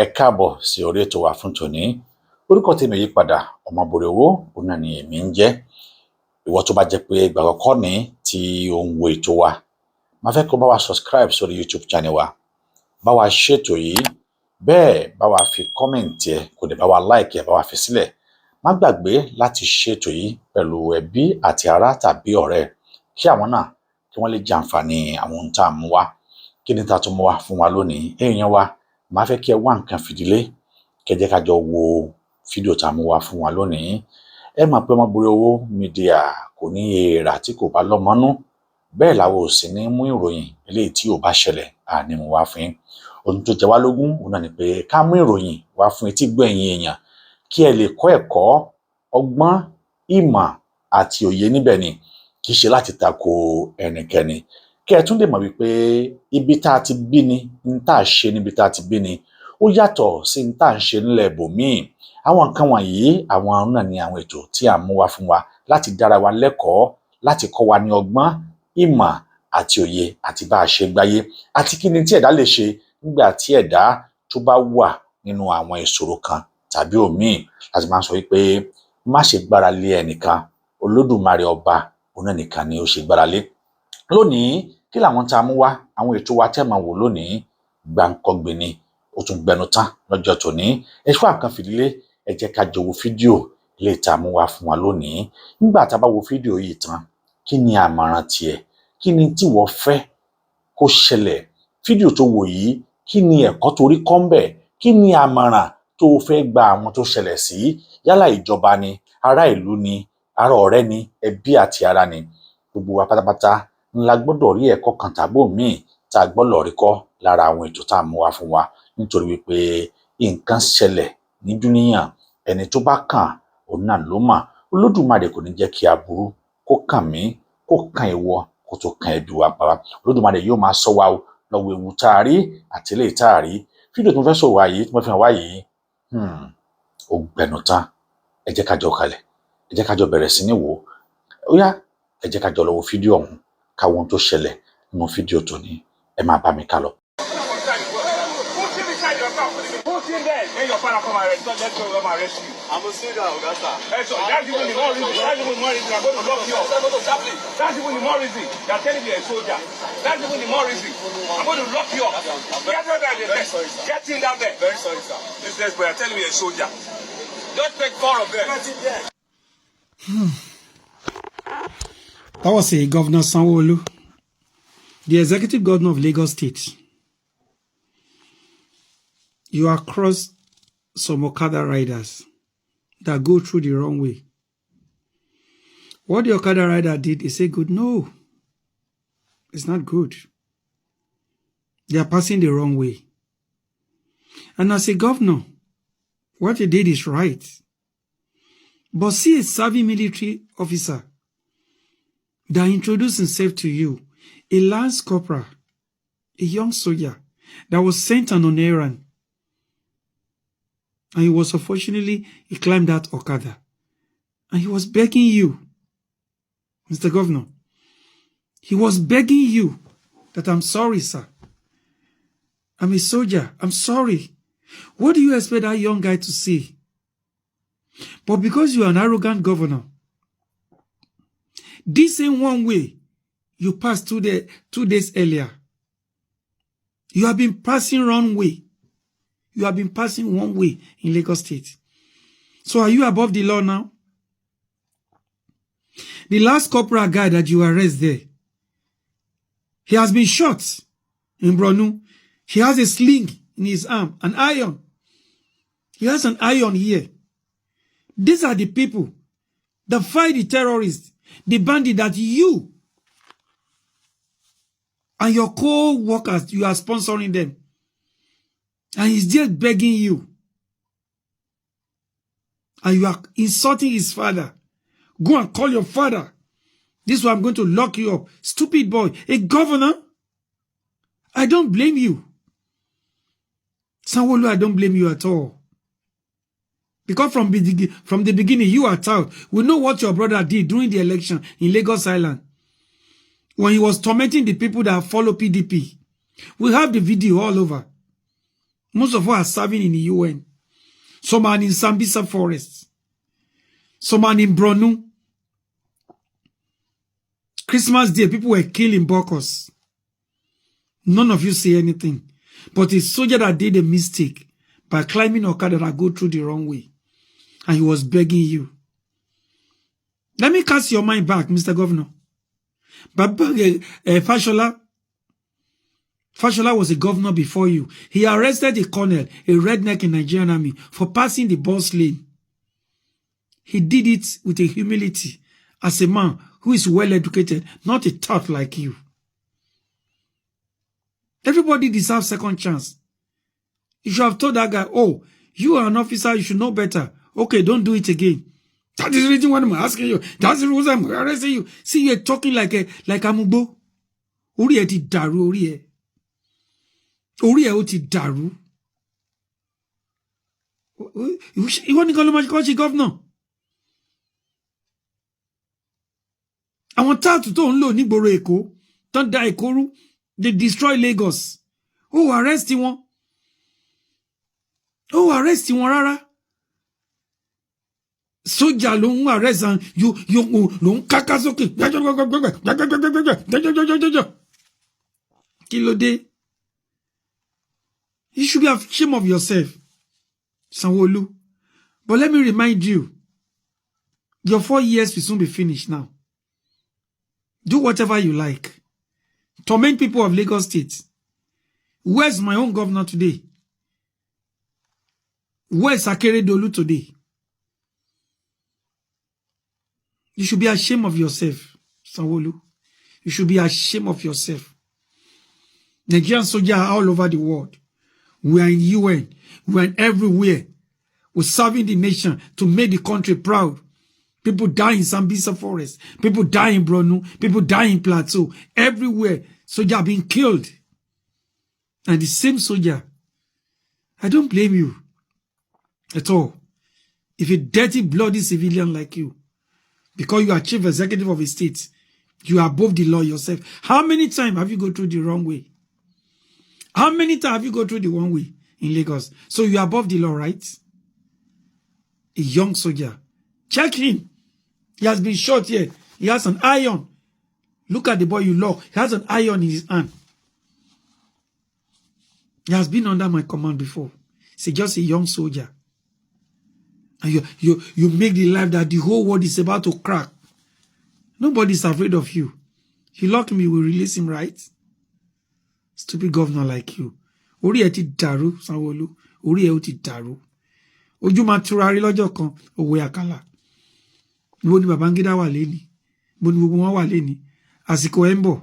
Ẹ káàbọ̀ sí orí ètò wa fún tòní. Orúkọ tèmi yí padà, Omoboriowo, òun náà ni èmi ń jẹ́. Ìwọ tó bá jẹ́ pé ìgbà àkọ́kọ́ ní tí ó ń wo ètò wa, máa fẹ́ kó bá wa subscribe sórí YouTube channel wa. Bá wa ṣètò yìí, bẹ́ẹ̀ bá wa fi comment ẹ, kò dẹ̀ bá wa like ẹ, bá wa fi sílẹ̀. Má gbàgbé láti ṣètò yìí pẹ̀lú ẹbí àti ará tàbí ọ̀rẹ́, kí àwọn náà kí wọ́n lè jàǹfààní àwọn ohun tá a mú wá. Kí ni tá a tún mú wá fún wa lónìí? Èèyàn wa, máa fẹ́ kí ẹ wá nǹkan fìdílé, kẹ́ jẹ́ ká jọ wo fídíò tá a mú wá fún wa lónìí. Ẹ máa pé Omoboriowo Media kò ní èèrà tí kò bá lọ́mọ́nú, bẹ́ẹ̀ làwọn ò sì ní mú ìròyìn eléyìí tí ò bá ṣẹlẹ̀ àní mú wá fún yín. Ohun tó jẹ wá lógún òun náà ni pé ká mú ìròyìn wá fún etí gbọ́ ẹ̀yin èèyàn, kí ẹ lè kọ́ ẹ̀kọ́, ọgbọ́n, ìmọ̀ àti òye níbẹ̀ ni, kì í ṣe láti tako ẹnikẹ́ni. Kí ẹ tún lè mọ̀ wípé ibi tá a ti bí ni, n tá a ṣe níbi tá a ti bí ni, ó yàtọ̀ sí n tá a ń ṣe nílẹ̀ ibòmíì. Àwọn nǹkan wọ̀nyí, àwọn náà ni àwọn ètò tí a mú wá fún wa láti dára wa lẹ́kọ̀ọ́, láti kọ́ wa ní ọgbọ́n, ìmọ̀ àti òye àti bá a ṣe gbáyé, àti kí ni tí ẹ̀dá lè ṣe nígbà tí ẹ̀dá tó bá wà nínú àwọn ìṣòro kan tàbí òmíì. Láti máa sọ wípé má ṣe gbára lé ẹnìkan, Olódùmarè ọba òun náà nìkan ni ó ṣe gbára lé. Lónìí, kí làwọn tá a mú wá? Àwọn ètò wa tẹ́ máa wò lónìí, gbàǹkangbè ni, ó tún gbẹnu tán lọ́jọ́ tòní. Ẹ ṣọ́ àkàn fìdílé, ẹ jẹ́ ká jọ wo fídíò lè tá a mú wá fún wa lónìí. Nígbà tá a bá wo fídíò yìí tán, kí ni àmọ̀ràn tiẹ̀? Kí ni tí wọ́n fẹ́ kó ṣẹlẹ̀? Fídíò tó wò yìí, kí ni ẹ̀kọ́ tó rí kọ́ ńbẹ̀? Kí ni àmọ̀ràn tó fẹ́ gba àwọn tó ṣẹlẹ̀ sí? Yálà ìjọba ni, ará ìlú ni, ará ọ̀rẹ́ ni, ẹbí àti ará ni. Gbogbo wa pátápátá ńlá gbọ́dọ̀ rí ẹ̀kọ́ kan tàbí òmíì tá a gbọ́dọ̀ rí kọ́ lára àwọn ètò tá a mú wá fún wa, nítorí wípé nǹkan ṣẹlẹ̀ ní dúníyàn, ẹni tó bá kàn òun náà ló mọ̀. Olódùmarè kò ní jẹ́ kí aburú kó kàn mí, kó kàn ìwọ, kó tó kàn ẹbí wa pa wá. Olódùmarè yóò máa ṣọ́ wa lọ́wọ́ ewu tá a rí àti eléyìí tá a rí. Fídíò tí mo fẹ́ sọ wá yìí, tí mo fi hàn wá yìí, ó gbẹnu tán. Ẹ jẹ́ ká jọ kalẹ̀, ẹ jẹ́ ká jọ bẹ̀rẹ̀ sí ní wò ó. Ó yá, ẹ jẹ́ ká jọ lọ wo fídíò ọ̀hún, káwọn ohun tó ṣẹlẹ̀ nínú fídíò tòní. Ẹ máa bá mi ká lọ. When your father come arrest, don't let go come arrest you. I'm a soldier, Augusta. That's even the more reason. That's even the more reason I'm going to lock you up. That's even the more reason. They're telling you a soldier. That's even the more reason. I'm going to lock you up. Get down there. Very sorry, sir. Get in down there. Very sorry, sir. This boy, I'm telling you a soldier. Don't take four of them. That was a Governor Sanwolu, the executive governor of Lagos State. You are across some Okada riders that go through the wrong way. What the Okada rider did is say good. No, it's not good. They are passing the wrong way. And as a governor, what he did is right. But see a serving military officer that introduced himself to you, a lance corporal, a young soldier that was sent on an errand. And he was unfortunately, he climbed that Okada. And he was begging you, Mr. Governor. He was begging you that I'm sorry, sir. I'm a soldier. I'm sorry. What do you expect that young guy to say? But because you are an arrogant governor, this ain't one way you passed 2 days earlier. You have been passing wrong way. You have been passing one way in Lagos State. So are you above the law now? The last corporal guy that you arrest there, he has been shot in Bronu. He has a sling in his arm, an iron. He has an iron here. These are the people that fight the terrorists, the bandit that you and your co-workers, you are sponsoring them. And he's just begging you. And you are insulting his father. Go and call your father. This is why I'm going to lock you up. Stupid boy. A governor? I don't blame you. Sanwolu, I don't blame you at all. Because from the beginning, you are out. We know what your brother did during the election in Lagos Island. When he was tormenting the people that follow PDP. We have the video all over. Most of us are serving in the UN. Some are in Sambisa Forest. Some are in Bronu. Christmas Day, people were killed in Bokos. None of you say anything. But a soldier that did a mistake by climbing Okada that go through the wrong way. And he was begging you. Let me cast your mind back, Mr. Governor. Fashola was a governor before you. He arrested a colonel, a redneck in Nigerian army, for passing the bus lane. He did it with a humility as a man who is well educated, not a tot like you. Everybody deserves second chance. You should have told that guy, oh, you are an officer, you should know better. Okay, don't do it again. That is the reason why I'm asking you. That's the reason I'm arresting you. See, you're talking like Amubo. Ori e ti daru, ori e. Ori e o ti daru. You want to call him governor? Àwọn táàtù tó ń lò nígboro Èkó, tán da Èkó rú, they destroy Lagos. Oh, arrest wọn. Oh, arrest wọn rárá. Sójà ló ń arrest and you ló ń káká sókè. Kí ló dé? You should be ashamed of yourself, Sanwolu. But let me remind you, your 4 years will soon be finished now. Do whatever you like. Torment people of Lagos State. Where's my own governor today? Where's Akeredolu today? You should be ashamed of yourself, Sanwolu. You should be ashamed of yourself. Nigerian soldiers are all over the world. We are in UN. We are everywhere. We're serving the nation to make the country proud. People die in Sambisa Forest. People die in Bronu. People die in Plateau. Everywhere, soldiers are being killed. And the same soldier, I don't blame you at all. If a dirty, bloody civilian like you, because you are chief executive of a state, you are above the law yourself. How many times have you gone through the wrong way? How many times have you gone through the wrong way in Lagos? So you are above the law, right? A young soldier. Check him. He has been shot here. He has an iron. Look at the boy you love. He has an iron in his hand. He has been under my command before. He's just a young soldier. And you make the life that the whole world is about to crack. Nobody's afraid of you. He locked me, we release him, right? Stupid governor like you. Ori e ti daru, Sanwolu. Ori e o ti daru. Ojú ma turari lọ́jọ́ kan, òwe àkàlà. Níbo ni Babangida wà lẹ́ni? Níbo ni gbogbo wọn wà lẹ́ni? Àsìkò ẹ̀ ń bọ̀.